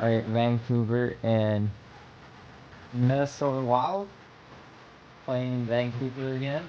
or Vancouver and Minnesota Wild playing Vancouver again.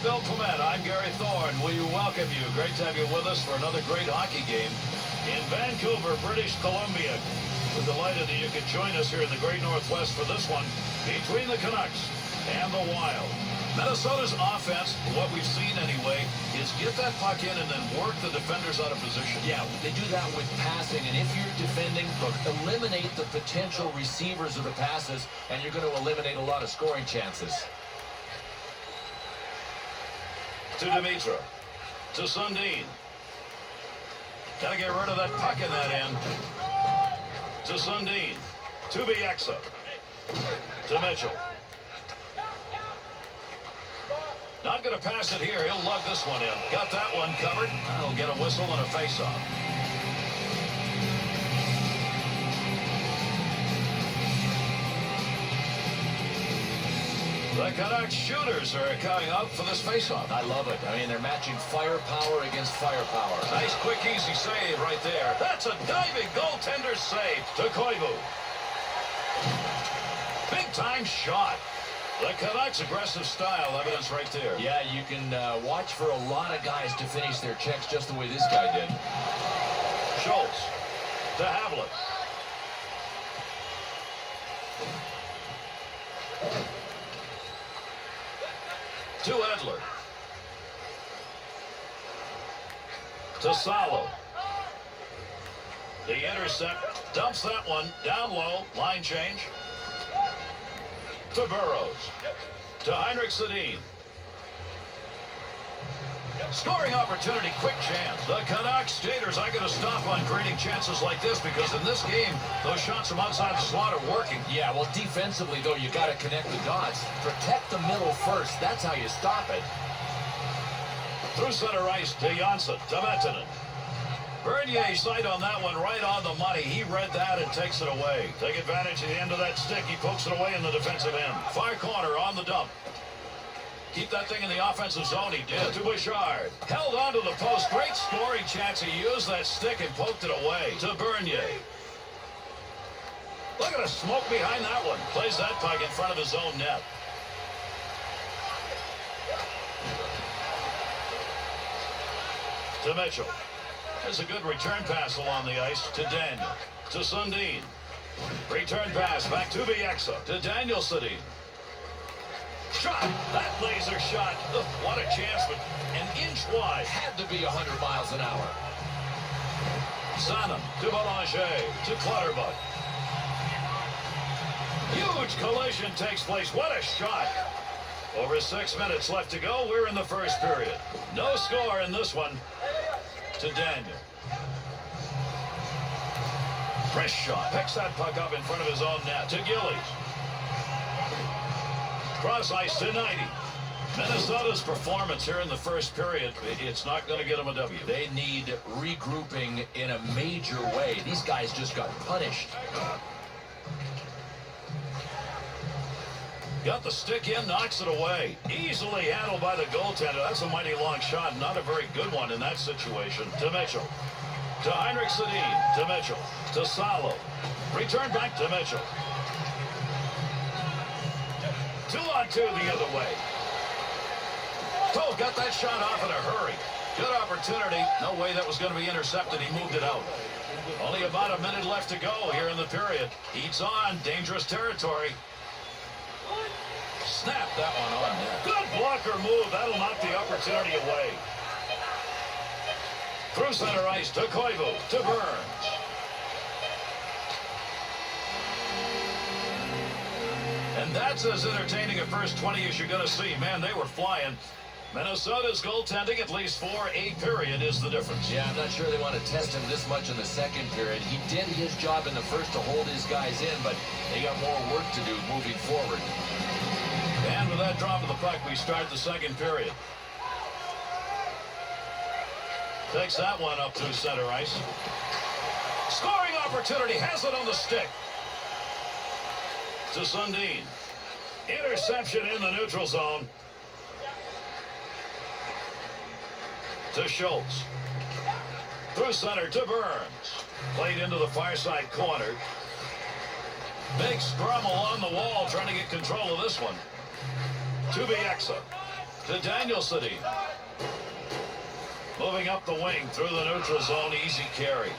Bill Clement, I'm Gary Thorne. We welcome you. Great to have you with us for another great hockey game in Vancouver, British Columbia. We're delighted that you could join us here in the Great Northwest for this one between the Canucks and the Wild. Minnesota's offense, what we've seen anyway, is get that puck in and then work the defenders out of position. Yeah, they do that with passing, and if you're defending, look, eliminate the potential receivers of the passes, and you're going to eliminate a lot of scoring chances. To Dimitra, to Sundin. Gotta get rid of that puck in that end. To Sundin, to Bieksa, to Mitchell. Not gonna pass it here, he'll lug this one in. Got that one covered. He'll get a whistle and a face-off. The Canucks shooters are coming up for this faceoff. I love it. I mean, they're matching firepower against firepower. Nice, quick, easy save right there. That's a diving goaltender save to Koivu. Big-time shot. The Canucks' aggressive style, evidence right there. Yeah, you can watch for a lot of guys to finish their checks just the way this guy did. Schultz to Havlet. To Edler. To Salo. The intercept. Dumps that one. Down low. Line change. To Burrows. To Heinrich Sedin. Scoring opportunity, quick chance. The Canucks skaters aren't going to stop on creating chances like this because in this game, those shots from outside the slot are working. Yeah, well, defensively, though, you got to connect the dots. Protect the middle first. That's how you stop it. Through center ice to Janssen, to Mettinen. Bernier sight on that one right on the money. He read that and takes it away. Take advantage of the end of that stick. He pokes it away in the defensive end. Far corner on the dump. Keep that thing in the offensive zone. He did. To Bouchard. Held onto the post. Great scoring chance. He used that stick and poked it away. To Bernier. Look at the smoke behind that one. Plays that puck in front of his own net. To Mitchell. There's a good return pass along the ice to Daniel. To Sundin. Return pass back to Bieksa. To Daniel Sedin. Shot. That laser shot. Ugh, what a chance, but an inch wide. Had to be 100 miles an hour. Sanem to Belanger. To Clutterbuck. Huge collision takes place. What a shot. Over 6 minutes left to go. We're in the first period. No score in this one. To Daniel. Wrist shot. Picks that puck up in front of his own net. To Gillies. Cross ice to 90. Minnesota's performance here in the first period, it's not going to get them a W. They need regrouping in a major way. These guys just got punished. Got the stick in, knocks it away. Easily handled by the goaltender. That's a mighty long shot. Not a very good one in that situation. To Mitchell. To Heinrich Sedin. To Mitchell. To Salo. Return back to Mitchell. 2-on-2 the other way. Toll got that shot off in a hurry. Good opportunity. No way that was going to be intercepted. He moved it out. Only about a minute left to go here in the period. Heats on. Dangerous territory. Snap that one on net. Good blocker move. That'll knock the opportunity away. Through center ice to Koivu. To Burns. And that's as entertaining a first 20 as you're going to see. Man, they were flying. Minnesota's goaltending, at least for a period, is the difference. Yeah, I'm not sure they want to test him this much in the second period. He did his job in the first to hold his guys in, but they got more work to do moving forward. And with that drop of the puck, we start the second period. Takes that one up to center ice. Scoring opportunity, has it on the stick. To Sundin. Interception in the neutral zone. To Schultz. Through center to Burns. Played into the far side corner. Big scrum along the wall trying to get control of this one. To Bieksa. To Daniel Sedin. Moving up the wing through the neutral zone. Easy carry.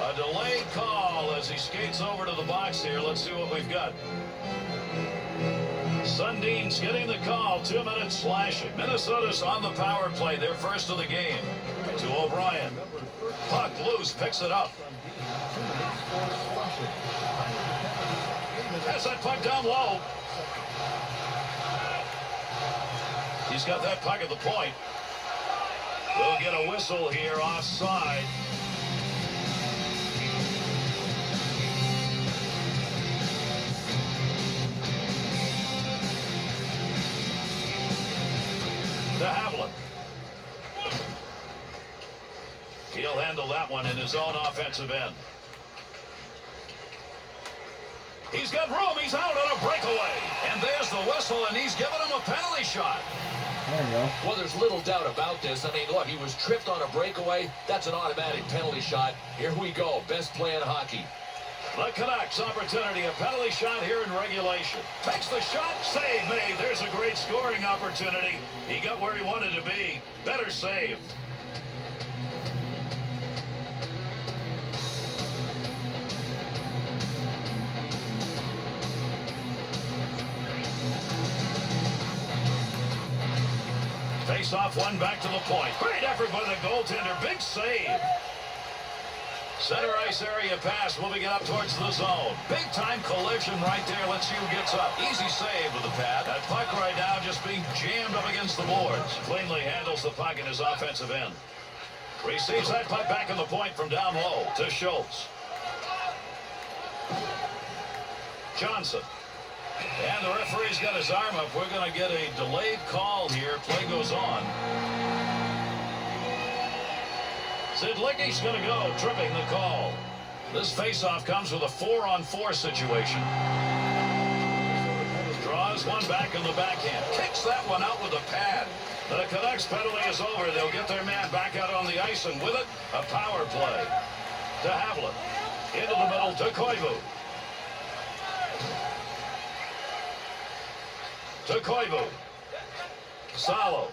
A delayed call as he skates over to the box here. Let's see what we've got. Sundin's getting the call. 2 minutes slashing. Minnesota's on the power play. Their first of the game. To O'Brien. Puck loose. Picks it up. Has that puck down low. He's got that puck at the point. We'll get a whistle here offside. To Havlin. He'll handle that one in his own offensive end. He's got room. He's out on a breakaway. And there's the whistle, and he's giving him a penalty shot. There you go. Well, there's little doubt about this. I mean, look, he was tripped on a breakaway. That's an automatic penalty shot. Here we go. Best play in hockey. The Canucks opportunity, a penalty shot here in regulation. Takes the shot, save made. There's a great scoring opportunity. He got where he wanted to be. Better save. Face off one back to the point. Great effort by the goaltender. Big save. Center ice area pass, moving it up towards the zone. Big time collision right there. Let's see who gets up. Easy save with the pad. That puck right now just being jammed up against the boards. Cleanly handles the puck in his offensive end. Receives that puck back in the point from down low to Schultz. Johnson. And the referee's got his arm up. We're going to get a delayed call here. Play goes on. Zidlicky's going to go, tripping the call. This faceoff comes with a 4-on-4 situation. Draws one back in the backhand. Kicks that one out with a pad. The Canucks penalty is over. They'll get their man back out on the ice, and with it, a power play. To Havlin. Into the middle to Koivu. To Koivu. Salo.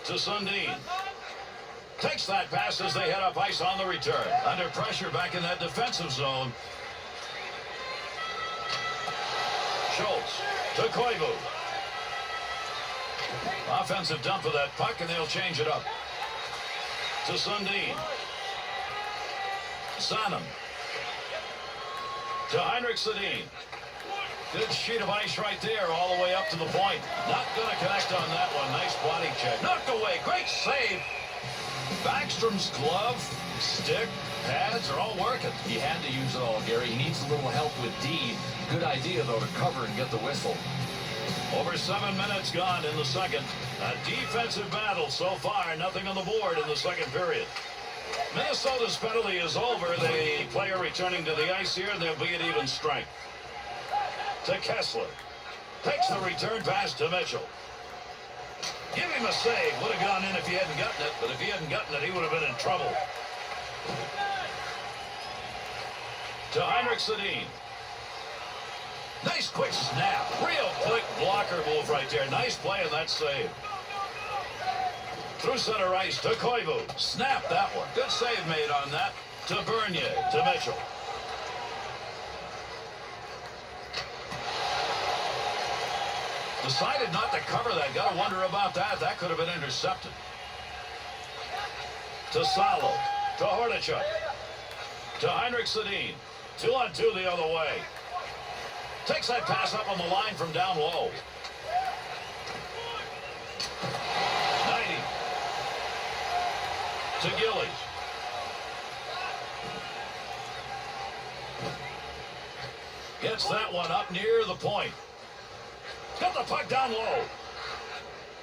To Sundin. Takes that pass as they head up ice on the return. Under pressure back in that defensive zone. Schultz to Koivu. Offensive dump of that puck, and they'll change it up. To Sundin. Sanem. To Heinrich Sedin. Good sheet of ice right there all the way up to the point. Not going to connect on that one. Nice body check. Knocked away. Great save. Backstrom's glove, stick, pads are all working. He had to use it all, Gary. He needs a little help with D. Good idea, though, to cover and get the whistle. Over 7 minutes gone in the second. A defensive battle so far. Nothing on the board in the second period. Minnesota's penalty is over. The player returning to the ice here. They'll be at even strength. To Kessler. Takes the return pass to Mitchell. Give him a save. Would have gone in if he hadn't gotten it, but if he hadn't gotten it, he would have been in trouble. To Heinrich Sedin. Nice quick snap. Real quick blocker move right there. Nice play in that save. Through center ice to Koivu. Snap that one. Good save made on that. To Bernier. To Mitchell. Decided not to cover that. Got to wonder about that. That could have been intercepted. To Salo. To Hordichuk. To Heinrich Sedin. 2-on-2 the other way. Takes that pass up on the line from down low. 90. To Gillies. Gets that one up near the point. Got the puck down low.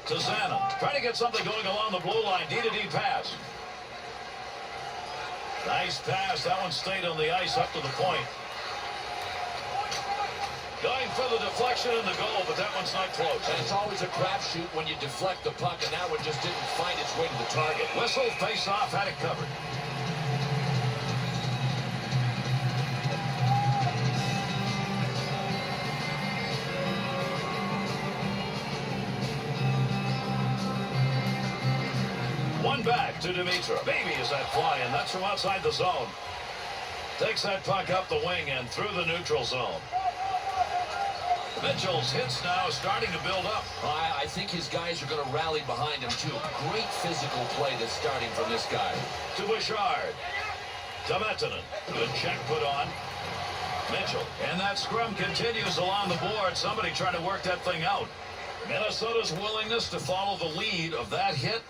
To Zanin. Trying to get something going along the blue line. D-to-D pass. Nice pass. That one stayed on the ice up to the point. Going for the deflection and the goal, but that one's not close. And it's always a crapshoot when you deflect the puck, and that one just didn't find its way to the target. Whistle, face-off, had it covered. One back to Dimitra. Baby, is that flying. That's from outside the zone. Takes that puck up the wing and through the neutral zone. Mitchell's hits now starting to build up. I think his guys are going to rally behind him, too. Great physical play that's starting from this guy. To Bouchard. To Mettinen. Good check put on. Mitchell. And that scrum continues along the board. Somebody trying to work that thing out. Minnesota's willingness to follow the lead of that hit.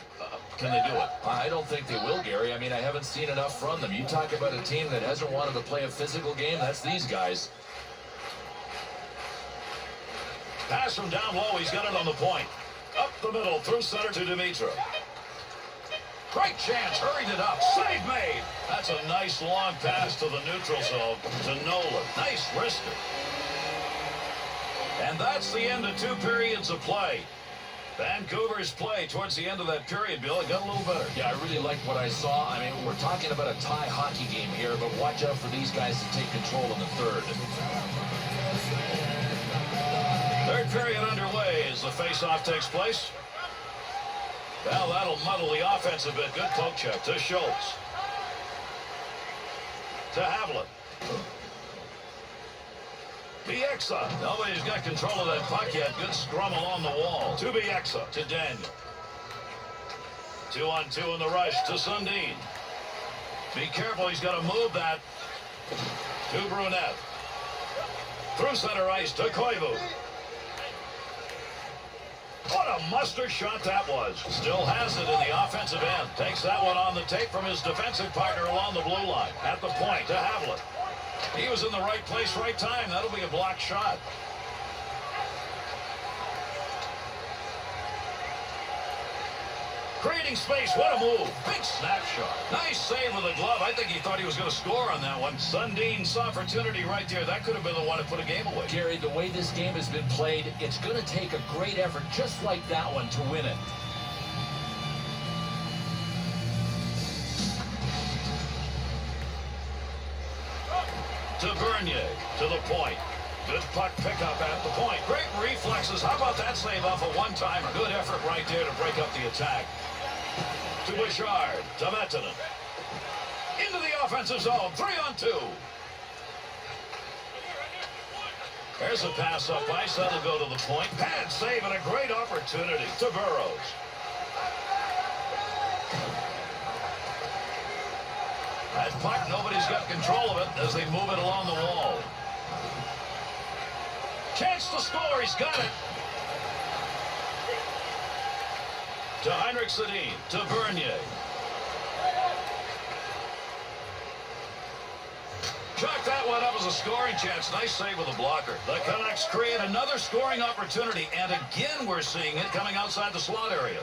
Can they do it? I don't think they will, Gary. I mean, I haven't seen enough from them. You talk about a team that hasn't wanted to play a physical game. That's these guys. Pass from down low. He's got it on the point. Up the middle, through center to Dimitra. Great chance. Hurried it up. Save made. That's a nice long pass to the neutral zone to Nolan. Nice wrister. And that's the end of 2 periods of play. Vancouver's play towards the end of that period, Bill, it got a little better. Yeah, I really liked what I saw. I mean, we're talking about a tie hockey game here, but watch out for these guys to take control in the third. Third period underway as the face-off takes place. Well, that'll muddle the offense a bit. Good poke check to Schultz. To Havlat. Bieksa. Nobody's got control of that puck yet. Good scrum along the wall. To Bieksa. To Daniel. 2-on-2 in the rush to Sundin. Be careful. He's got to move that. To Brunette. Through center ice to Koivu. What a muster shot that was. Still has it in the offensive end. Takes that one on the tape from his defensive partner along the blue line. At the point to Havlat. He was in the right place, right time. That'll be a blocked shot. Creating space. What a move. Big snapshot. Nice save with the glove. I think he thought he was going to score on that one. Sundin's opportunity right there. That could have been the one to put a game away. Gary, the way this game has been played, it's going to take a great effort just like that one to win it. To Bernier, to the point. Good puck pickup at the point. Great reflexes. How about that save off a one-timer? Good effort right there to break up the attack. To Bouchard, to Mettinen. Into the offensive zone, 3-on-2. There's a pass up ice. That'll go to the point. Pad save and a great opportunity to Burrows. That puck, nobody's got control of it as they move it along the wall. Chance to score, he's got it. To Heinrich Sedin, to Bernier. Chalk that one up as a scoring chance. Nice save with a blocker. The Canucks create another scoring opportunity, and again we're seeing it coming outside the slot area.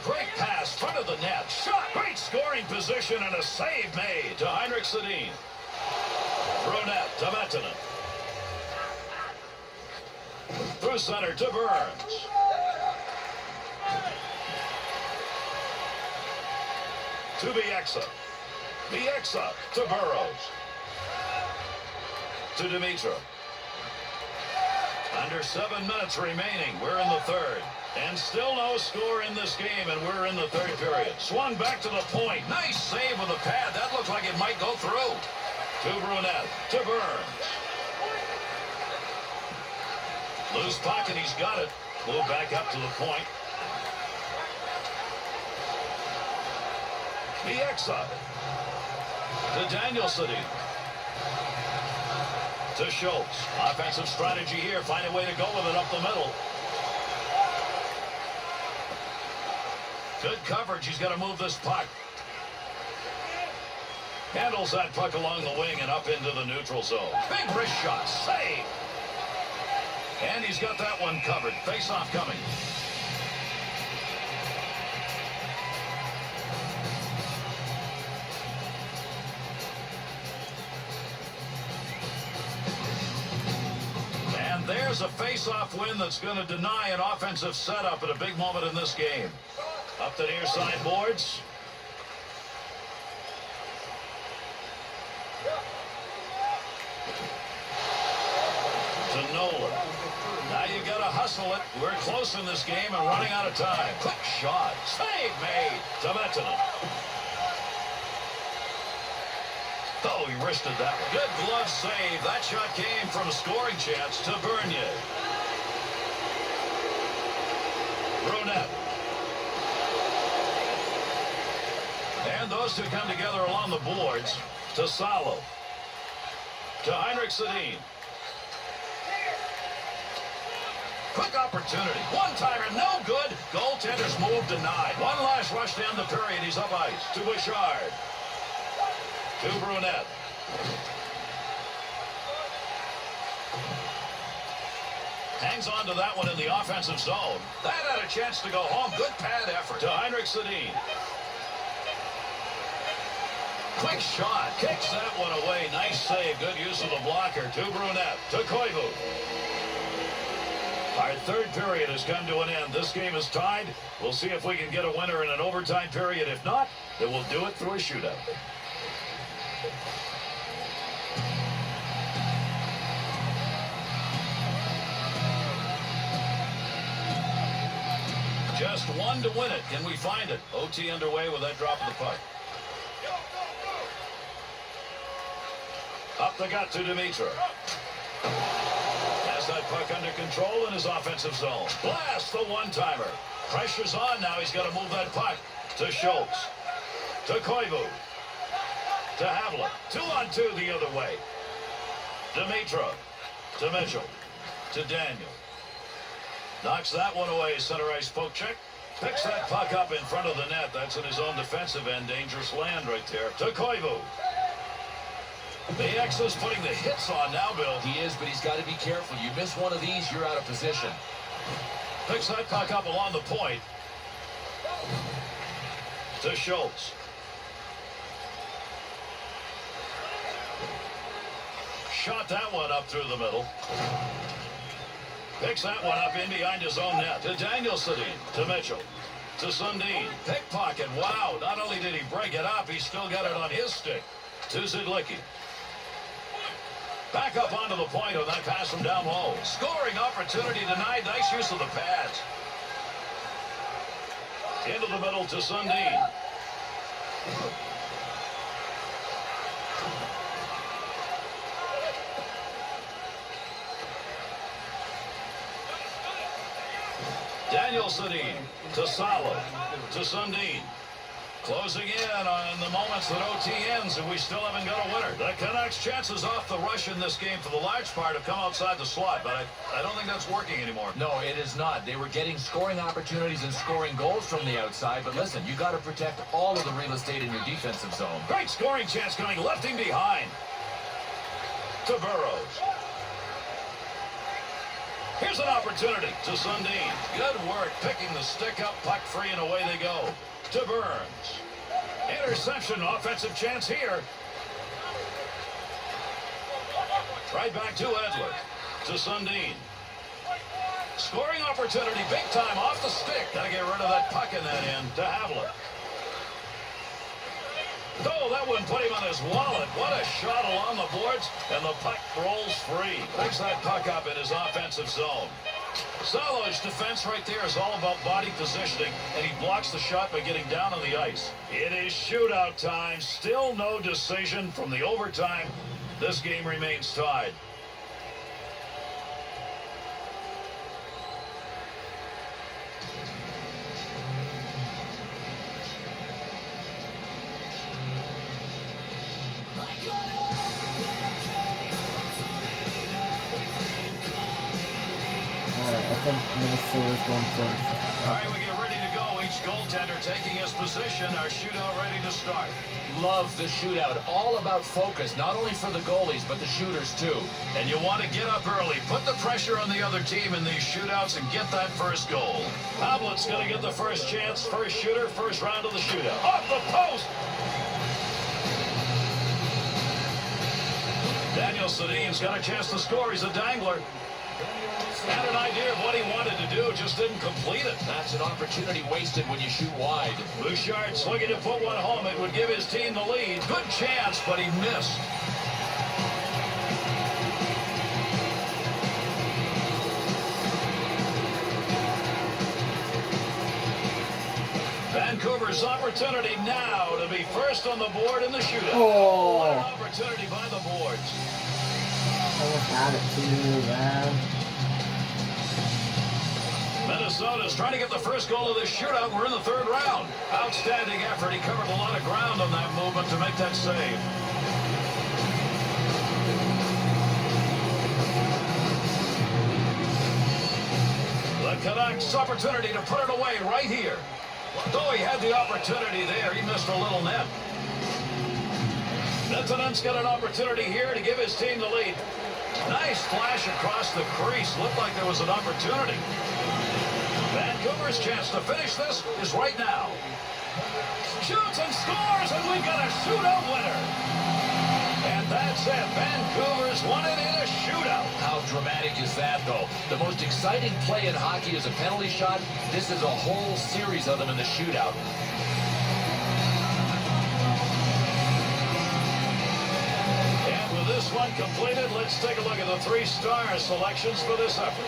Great pass, front of the net. Shot, great scoring position, and a save made to Heinrich Sedin. Brunette to Mettinen. Through center to Burns. To Bieksa. Bieksa to Burrows. To Dimitra. Under 7 minutes remaining. We're in the third. And still no score in this game, and we're in the third period. Swung back to the point. Nice save with a pad. That looked like it might go through. To Brunette. To Burns. Loose pocket. He's got it. Move back up to the point. Bieksa. To Danielson. To Schultz. Offensive strategy here. Find a way to go with it up the middle. Good coverage. He's got to move this puck. Handles that puck along the wing and up into the neutral zone. Big wrist shot. Save. And he's got that one covered. Face-off coming. And there's a face-off win that's going to deny an offensive setup at a big moment in this game. Up the near side boards. To Nolan. Now you got to hustle it. We're close in this game and running out of time. Quick shot. Save made. To Mettinen. Oh, he wristed that one. Good glove save. That shot came from a scoring chance to Bernier. Brunette. And those two come together along the boards. To Salo. To Heinrich Sedin. Quick opportunity. One-timer, no good. Goaltender's move denied. One last rush to end the period. He's up ice. To Bouchard. To Brunette. Hangs on to that one in the offensive zone. That had a chance to go home. Good pad effort. To Heinrich Sedin. Quick shot. Kicks that one away. Nice save. Good use of the blocker. To Brunette. To Koivu. Our third period has come to an end. This game is tied. We'll see if we can get a winner in an overtime period. If not, then we'll do it through a shootout. Just one to win it. Can we find it? OT underway with that drop of the puck. Up the gut to Dimitra. Has that puck under control in his offensive zone. Blast the one-timer. Pressure's on now. He's got to move that puck. To Schultz. To Koivu. To Havlat. 2-on-2 the other way. Dimitra. To Mitchell. To Daniel. Knocks that one away. Center ice poke check. Picks that puck up in front of the net. That's in his own defensive end. Dangerous land right there. To Koivu. The X is putting the hits on now, Bill. He is, but he's got to be careful. You miss one of these, you're out of position. Picks that puck up along the point. To Schultz. Shot that one up through the middle. Picks that one up in behind his own net. To Danielson. To Mitchell. To Sundin. Pickpocket. Wow. Not only did he break it up, he still got it on his stick. To Zidlicki. Back up onto the point on that pass from down low. Scoring opportunity denied. Nice use of the pads. Into the middle to Sundin. Danielson to Salo. To Sundin. Closing in on the moments that OT ends, and we still haven't got a winner. The Canucks' chances off the rush in this game for the large part have come outside the slot, but I don't think that's working anymore. No, it is not. They were getting scoring opportunities and scoring goals from the outside, but listen, you got to protect all of the real estate in your defensive zone. Great scoring chance coming, left him behind. To Burrows. Here's an opportunity to Sundin. Good work picking the stick up, puck free, and away they go. To Burns. Interception, offensive chance here. Right back to Edler. To Sundin. Scoring opportunity, big time, off the stick. Got to get rid of that puck in that end to Havler. Oh, that one put him on his wallet. What a shot along the boards, and the puck rolls free. Picks that puck up in his offensive zone. Salo's defense right there is all about body positioning, and he blocks the shot by getting down on the ice. It is shootout time. Still no decision from the overtime. This game remains tied. I think Minnesota's going first. All right, we get ready to go. Each goaltender taking his position. Our shootout ready to start. Love the shootout. All about focus, not only for the goalies, but the shooters, too. And you want to get up early. Put the pressure on the other team in these shootouts and get that first goal. Havlet's going to get the first chance. First shooter, first round of the shootout. Off the post! Daniel Sedin's got a chance to score. He's a dangler. Had an idea of what he wanted to do, just didn't complete it. That's an opportunity wasted when you shoot wide. Bouchard's looking to put one home. It would give his team the lead. Good chance, but he missed. Vancouver's opportunity now to be first on the board in the shootout. Oh. What an opportunity by the boards. Almost had it too, man. Minnesota's trying to get the first goal of this shootout. We're in the third round. Outstanding effort. He covered a lot of ground on that movement to make that save. The Canucks' opportunity to put it away right here. Though he had the opportunity there, he missed a little net. Nettonen's got an opportunity here to give his team the lead. Nice flash across the crease. Looked like there was an opportunity. Vancouver's chance to finish this is right now. Shoots and scores, and we've got a shootout winner. And that's it. Vancouver's won it in a shootout. How dramatic is that, though? The most exciting play in hockey is a penalty shot. This is a whole series of them in the shootout. And with this one completed, let's take a look at the three-star selections for this effort.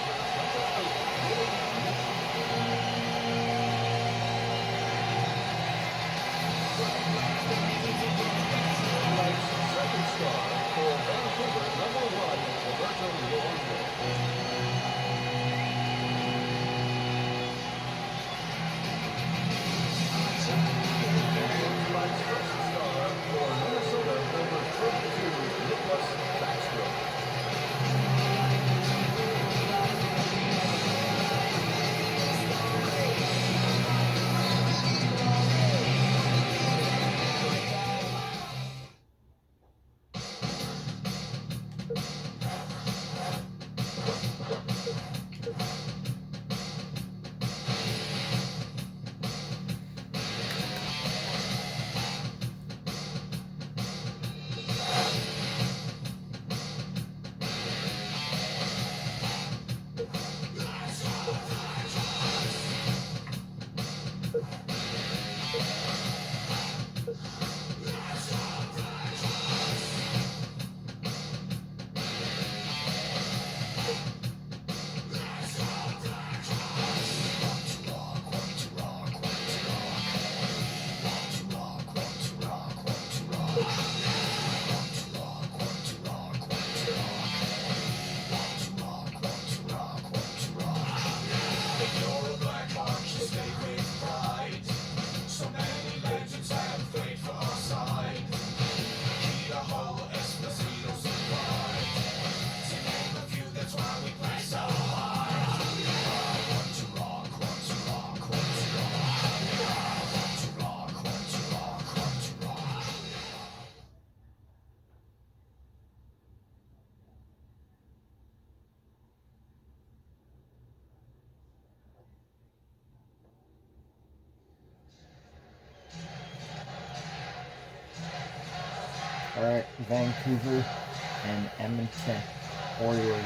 Alright, Vancouver and Edmonton Orioles.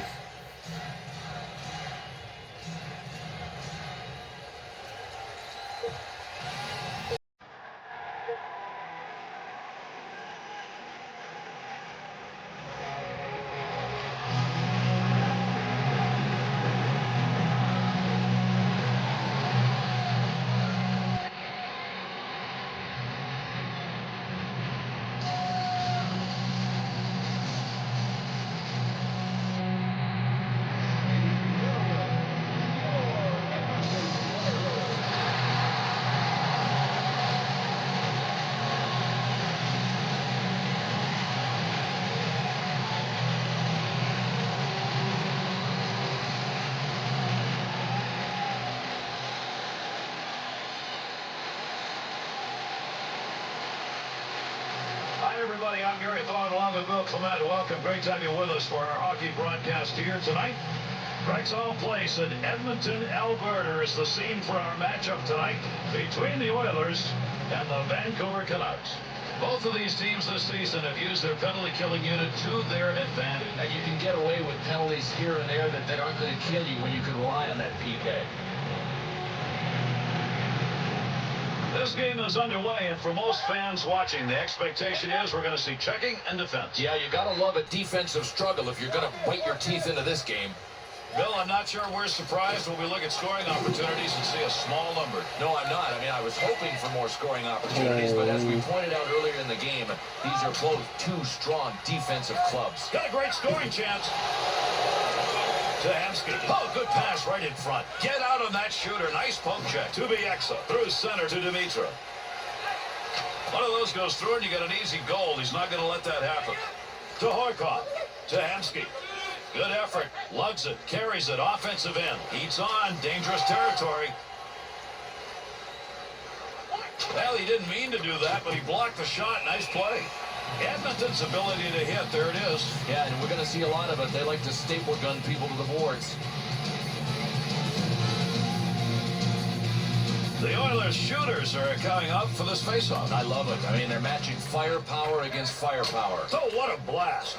everybody. I'm Gary Thorne along with Bill Clement. Welcome. Great to have you with us for our hockey broadcast here tonight. Rexall Place in Edmonton, Alberta is the scene for our matchup tonight between the Oilers and the Vancouver Canucks. Both of these teams this season have used their penalty-killing unit to their advantage. And you can get away with penalties here and there that aren't going to kill you when you can rely on that PK. This game is underway, and for most fans watching, the expectation is we're going to see checking and defense. Yeah, you got to love a defensive struggle if you're going to bite your teeth into this game. Bill, I'm not sure we're surprised when we look at scoring opportunities and see a small number. No, I'm not. I mean, I was hoping for more scoring opportunities, but as we pointed out earlier in the game, these are both two strong defensive clubs. Got a great scoring chance. Tahamsky. Oh, good pass right in front. Get out on that shooter. Nice poke check. To Bieksa. Through center to Dimitra. One of those goes through and you get an easy goal. He's not going to let that happen. To Horkoff. Tahamsky. Good effort. Lugs it. Carries it. Offensive end. Heats on. Dangerous territory. Well, he didn't mean to do that, but he blocked the shot. Nice play. Edmonton's ability to hit. There it is. Yeah, and we're going to see a lot of it. They like to staple gun people to the boards. The Oilers shooters are coming up for this faceoff. I love it. I mean, they're matching firepower against firepower. Oh, what a blast.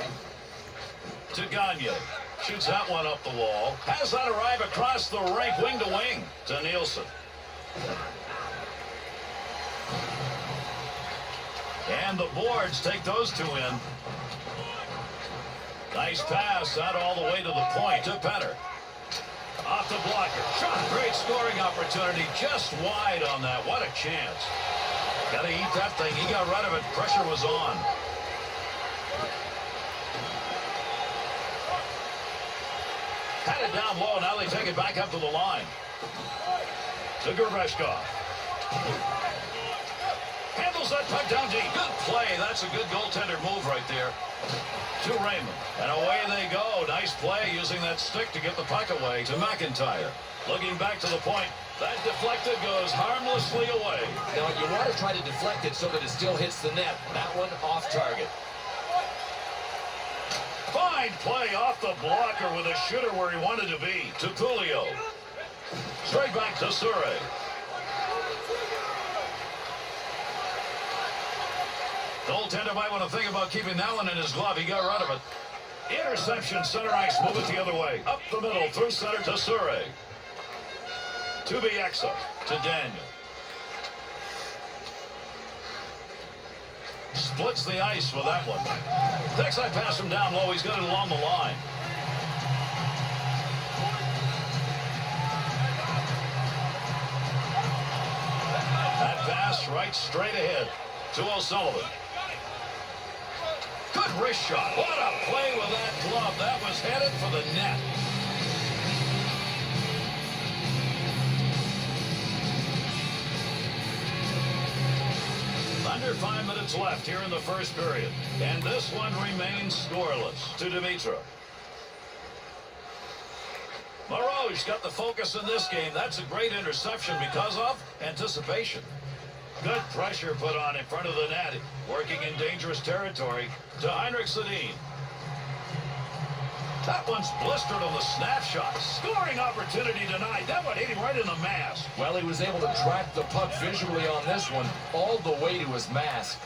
To Gagne. Shoots that one up the wall. Has that arrive across the rink, wing to wing, to Nielsen. And the boards take those two in. Nice pass out all the way to the point to Penner. Off the blocker. Shot. Great scoring opportunity. Just wide on that. What a chance. Got to eat that thing. He got rid of it. Pressure was on. Had it down low. Now they take it back up to the line. To Gerveshkov. Handles that puck down deep. Good play. That's a good goaltender move right there. To Raymond. And away they go. Nice play using that stick to get the puck away to McIntyre. Looking back to the point. That deflected goes harmlessly away. Now, you want to try to deflect it so that it still hits the net. That one off target. Fine play off the blocker with a shooter where he wanted to be. To Coolio. Straight back to Surrey. Goaltender might want to think about keeping that one in his glove. He got rid of it. Interception, center ice, move it the other way. Up the middle, through center to Surrey. To Bieksa, to Daniel. Splits the ice with that one. Takes that pass him down low. He's got it along the line. That pass right straight ahead to O'Sullivan. Good wrist shot. What a play with that glove. That was headed for the net. Under 5 minutes left here in the first period. And this one remains scoreless to Dimitra. Moreau's got the focus in this game. That's a great interception because of anticipation. Good pressure put on in front of the net. Working in dangerous territory to Heinrich Sedin. That one's blistered on the snapshot. Scoring opportunity tonight. That one hit him right in the mask. Well, he was able to track the puck visually on this one all the way to his mask.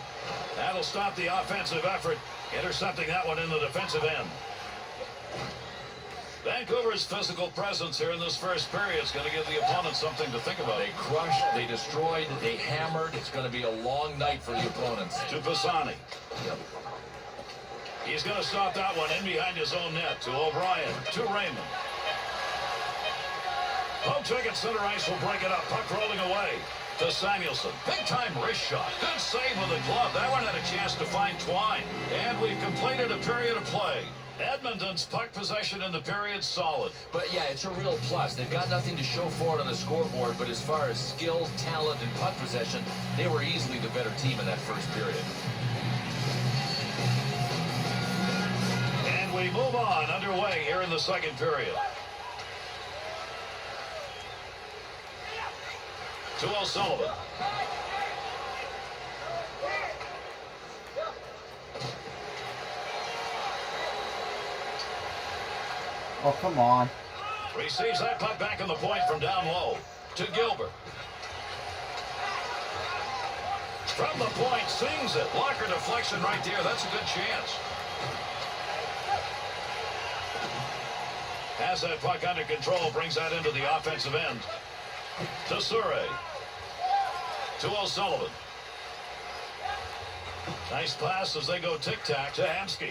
That'll stop the offensive effort. Intercepting that one in the defensive end. Vancouver's physical presence here in this first period is going to give the opponent something to think about. They crushed, they destroyed, they hammered. It's going to be a long night for the opponents. To Pisani. Yep. He's going to stop that one in behind his own net. To O'Brien. To Raymond. Poke check at center ice will break it up. Puck rolling away. To Samuelson. Big time wrist shot. Good save with the glove. That one had a chance to find Twine. And we've completed a period of play. Edmonton's puck possession in the period solid. But yeah, it's a real plus. They've got nothing to show for it on the scoreboard, but as far as skill, talent, and puck possession, they were easily the better team in that first period. And we move on underway here in the second period. To O'Sullivan. Oh, come on. Receives that puck back in the point from down low to Gilbert. From the point, sings it. Blocker deflection right there. That's a good chance. Has that puck under control, brings that into the offensive end. To Surrey. To O'Sullivan. Nice pass as they go tic-tac to Hamsky.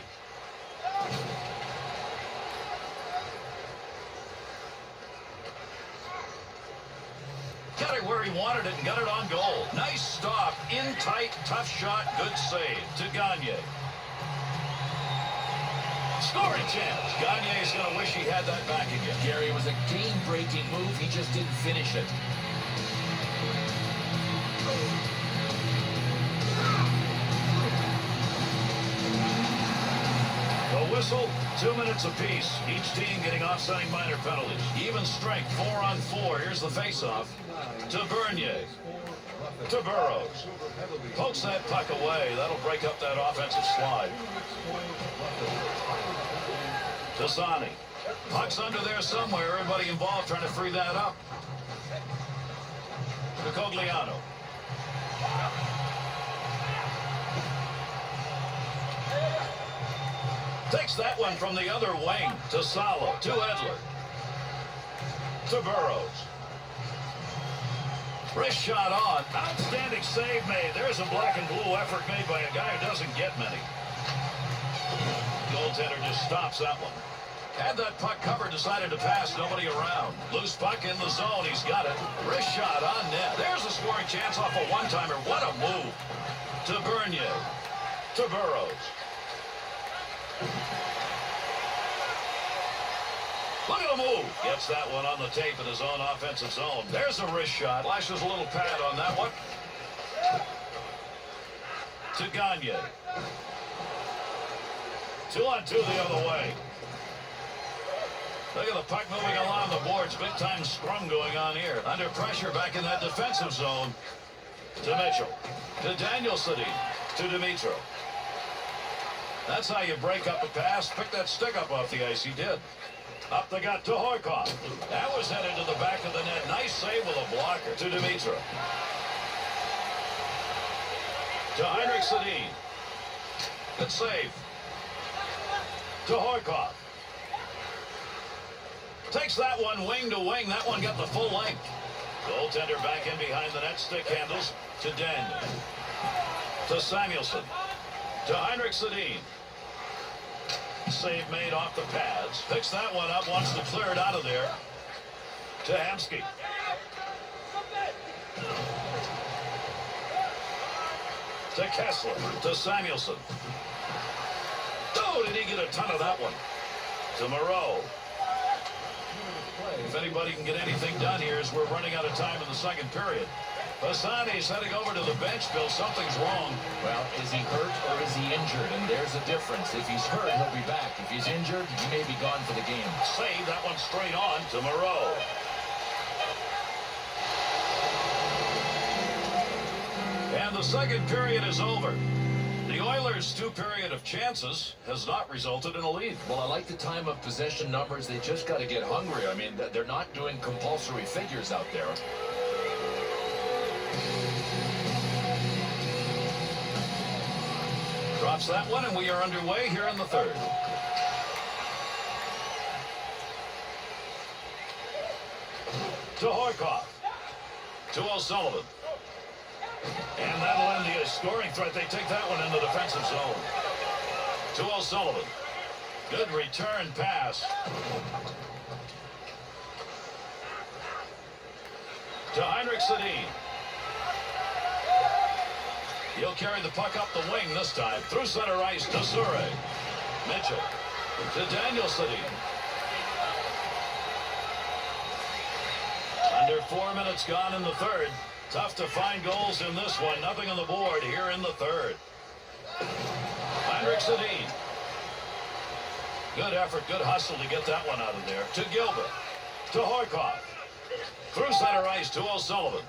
Got it where he wanted it and got it on goal. Nice stop. In tight, tough shot, good save to Gagne. Scoring chance. Gagne's going to wish he had that back again. Gary, it was a game-breaking move. He just didn't finish it. The whistle, 2 minutes apiece. Each team getting offsetting minor penalties. Even strength, 4-on-4. Here's the face-off to Bernier. To Burrows. Pokes that puck away. That'll break up that offensive slide. To Sani. Puck's under there somewhere. Everybody involved trying to free that up. To Cogliano. Takes that one from the other wing to Salo. To Edler. To Burrows. Wrist shot on. Outstanding save made. There's a black and blue effort made by a guy who doesn't get many. Goaltender just stops that one. Had that puck covered, decided to pass, nobody around. Loose puck in the zone, he's got it. Wrist shot on net. There's a scoring chance off a one-timer. What a move. To Bernier. To Burrows. Look at the move. Gets that one on the tape in his own offensive zone. There's a wrist shot. Flashes a little pad on that one. To Gagne. 2-on-2 the other way. Look at the puck moving along the boards. Big time scrum going on here. Under pressure back in that defensive zone. To Mitchell. To Daniel Sedin. To Dimitro. That's how you break up a pass. Pick that stick up off the ice. He did. Up the gut to Horkoff. That was headed to the back of the net. Nice save with a blocker. To Dimitro. To Heinrich Sedin. Good save. To Horkoff. Takes that one wing to wing. That one got the full length. Goaltender back in behind the net. Stick handles to Daniel. To Samuelson. To Heinrich Sedin. Save made off the pads. Picks that one up. Wants to clear it out of there. To Hamsky. To Kessler. To Samuelson. Oh, did he get a ton of that one? To Moreau. If anybody can get anything done here as we're running out of time in the second period. Bassani's heading over to the bench, Bill. Something's wrong. Well, is he hurt or is he injured? And there's a difference. If he's hurt, he'll be back. If he's injured, he may be gone for the game. Save that one straight on to Moreau. And the second period is over. The Oilers' 2 period of chances has not resulted in a lead. Well, I like the time of possession numbers. They just got to get hungry. I mean, they're not doing compulsory figures out there. Drops that one, and we are underway here in the third. To Horkoff. To O'Sullivan. And that'll end the scoring threat. They take that one in the defensive zone. To O'Sullivan. Good return pass. To Heinrich Sedin. He'll carry the puck up the wing this time. Through center ice to Surrey. Mitchell. To Daniel Sedin. Under 4 minutes gone in the third. Tough to find goals in this one. Nothing on the board here in the third. Heinrich Sedin. Good effort, good hustle to get that one out of there. To Gilbert. To Horkoff. Through center ice to O'Sullivan.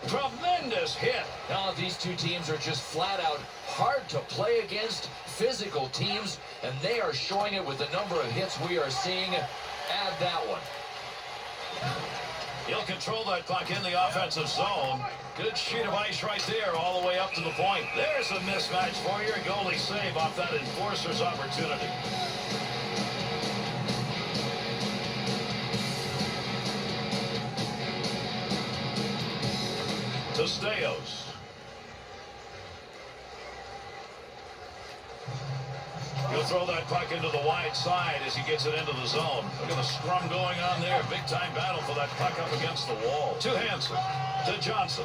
Tremendous hit. Now, these two teams are just flat out hard to play against, physical teams, and they are showing it with the number of hits we are seeing. add that one. He'll control that puck in the offensive zone. Good sheet of ice right there all the way up to the point. There's a mismatch for you. Goalie save off that enforcer's opportunity. Tosteos. He'll throw that puck into the wide side as he gets it into the zone. Look at the scrum going on there. Big time battle for that puck up against the wall. To Hansen. To Johnson.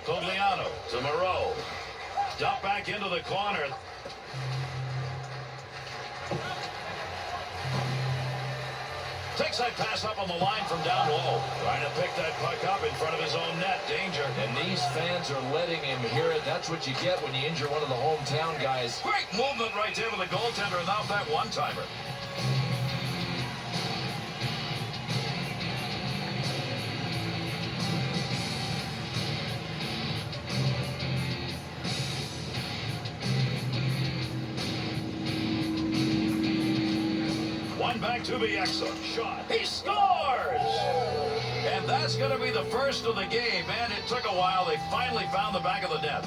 Cogliano to Moreau. Dump back into the corner. Takes that pass up on the line from down low. Trying to pick that puck up in front of his own net. Danger. And these fans are letting him hear it. That's what you get when you injure one of the hometown guys. Great movement right there with the goaltender, and now that one-timer. Back to Bieksa. Shot. He scores! And that's going to be the first of the game. Man, it took a while. They finally found the back of the net.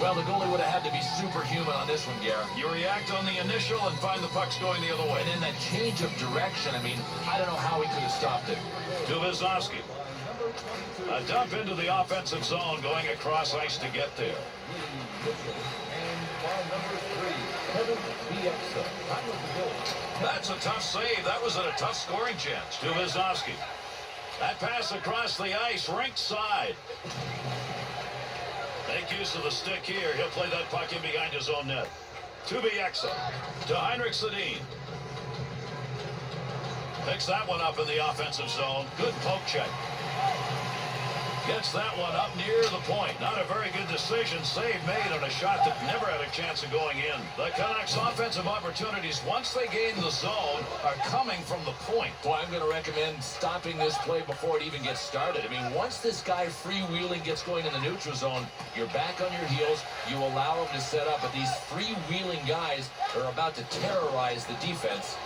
Well, the goalie would have had to be superhuman on this one, Garrett. You react on the initial and find the puck's going the other way. And then that change of direction, I mean, I don't know how he could have stopped it. To Visovsky. A dump into the offensive zone, going across ice to get there. That's a tough save. That was a tough scoring chance. To Visovsky. That pass across the ice, rink side. Make use of the stick here. He'll play that puck in behind his own net. To Bieksa. To Heinrich Sedin. Picks that one up in the offensive zone. Good poke check. Gets that one up near the point. Not a very good decision. Save made on a shot that never had a chance of going in. The Canucks' offensive opportunities, once they gain the zone, are coming from the point. Boy, I'm going to recommend stopping this play before it even gets started. I mean, once this guy freewheeling gets going in the neutral zone, you're back on your heels. You allow him to set up, but these freewheeling guys are about to terrorize the defense.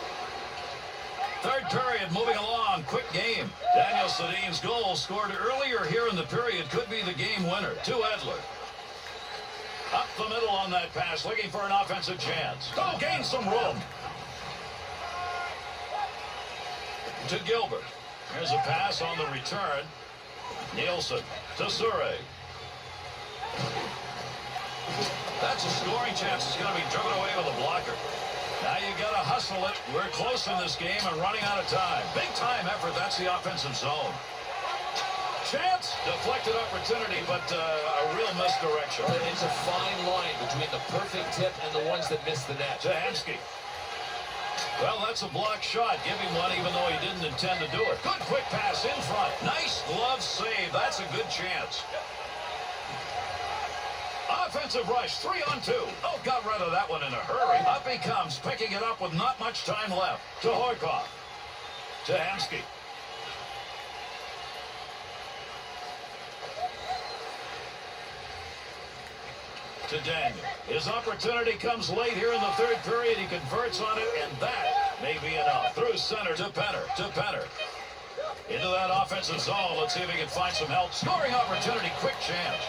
Third period moving along. Quick game. Daniel Sedin's goal scored earlier here in the period could be the game winner. To Edler. Up the middle on that pass, looking for an offensive chance. Oh, gain some room. To Gilbert. Here's a pass on the return. Nielsen to Surrey. That's a scoring chance. It's going to be driven away with a blocker. Now you got to hustle it. We're close in this game and running out of time. Big time effort. That's the offensive zone. Chance. Deflected opportunity, but a real misdirection. It's a fine line between the perfect tip and the ones that miss the net. To Hansky. Well, that's a blocked shot. Give him one even though he didn't intend to do it. Good quick pass in front. Nice glove save. That's a good chance. Offensive rush, 3-on-2. Oh, got rid of that one in a hurry. Up he comes, picking it up with not much time left. To Horkoff. To Hansky. To Daniel. His opportunity comes late here in the third period. He converts on it, and that may be enough. Through center to Penner. To Penner. Into that offensive zone. Let's see if he can find some help. Scoring opportunity, quick chance.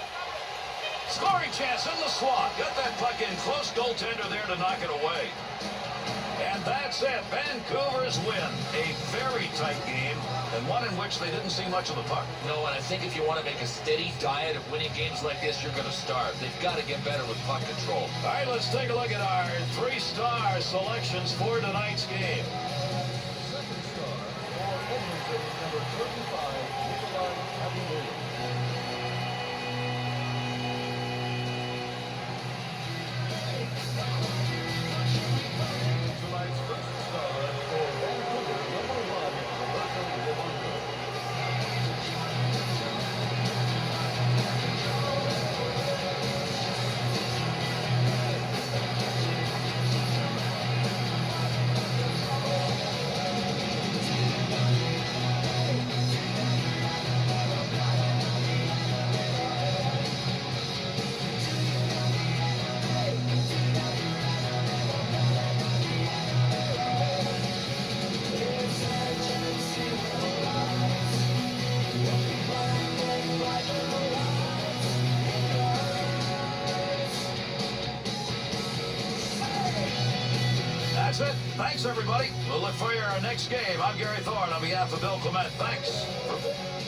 Scoring chance in the slot. Got that puck in. Close goaltender there to knock it away. And that's it. Vancouver's win. A very tight game, and one in which they didn't see much of the puck. No, and I think if you want to make a steady diet of winning games like this, you're going to starve. They've got to get better with puck control. All right, let's take a look at our three-star selections for tonight's game. Second star for Edmonton, number 35, Nikolai Abilene. Tonight's first star for Vancouver, number 1, Roberto Lemondo. That's it. Thanks, everybody. We'll look for your next game. I'm Gary Thorne on behalf of Bill Clement. Thanks.